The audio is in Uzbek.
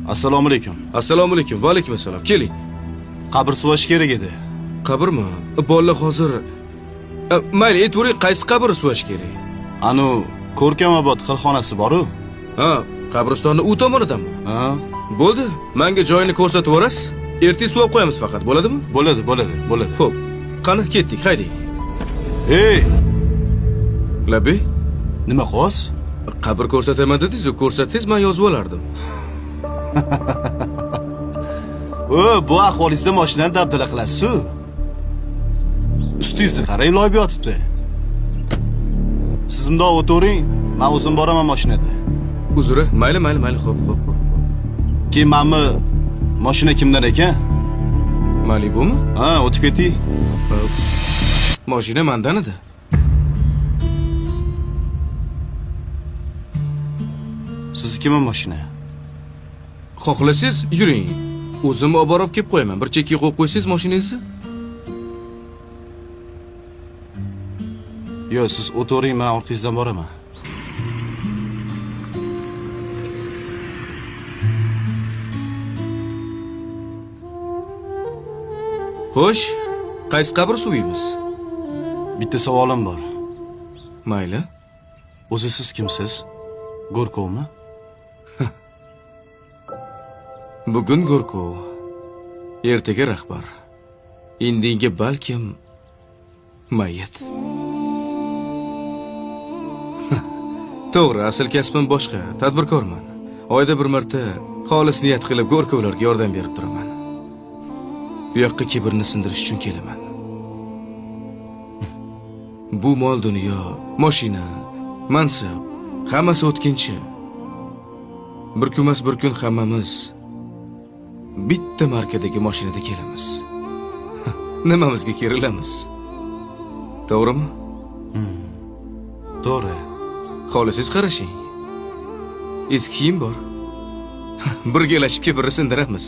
Assalomu alaykum. Assalomu alaykum. Va alaykum assalom. Keling. Qabr suvash kerak edi. Qabrmi? Bolalar hozir mayli, aytavering, qaysi qabr suvash kerak? Anu Ko'rkamobod qilxonasi bor-ku. Ha, qabristonni u tomonidanmi? Ha, Bo'ldi. Menga joyini ko'rsatib yuborasiz. Ertaga suvab qo'yamiz faqat, bo'ladimi? Bo'ladi. Xo'p. Qani ketdik, hayding. Ey, Labi, nima qos? qabr ko'rsataman dedingiz-ku, ko'rsatsangiz men yozib olardim. Bu ahvolingizda mashinani dabdala qilasiz-ku. Ustingizni qarang, loyib yotibdi. Siz bundoq o'tiring, men o'zim boraman mashinada. Uzri, mayli, xo'p. Keyin menmi mashina kimdan ekan? Malibumi? Ha, o'tib keting. Mashina mendan edi. Siznikimi mashina? Xohlasangiz yuring. O'zim olib borib kelib qo'yaman. Bir chekka qo'yib qo'ysangiz mashinangizni. Yo'q, siz o'tiring, men orqangizdan boraman. Xo'sh, qaysi qabr suviymiz? Bitta savolim bor. Mayli. O'zi siz kimsiz? Go'rkovmi? Bugun Go'rkov, ertaga rahbar. Indinga balkim mayit. To'g'ri, asl kasbim boshqa, tadbirkorman. Oyda bir marta xolis niyat qilib Go'rkovlarga yordam berib turaman. Bu yoqqa kibrni sindirish uchun kelaman. Bu mol dunyo, mashina, mansab, hammasi o'tkinchi. Bir kunmas bir kun hammamiz bitta markadagi mashinada kelamiz. Nimamizga kerilamiz? To'g'rimi? To'g'ri. Xohlasangiz qarashing. Eski kiyim bor. Birgalashib kibrni sindiramiz.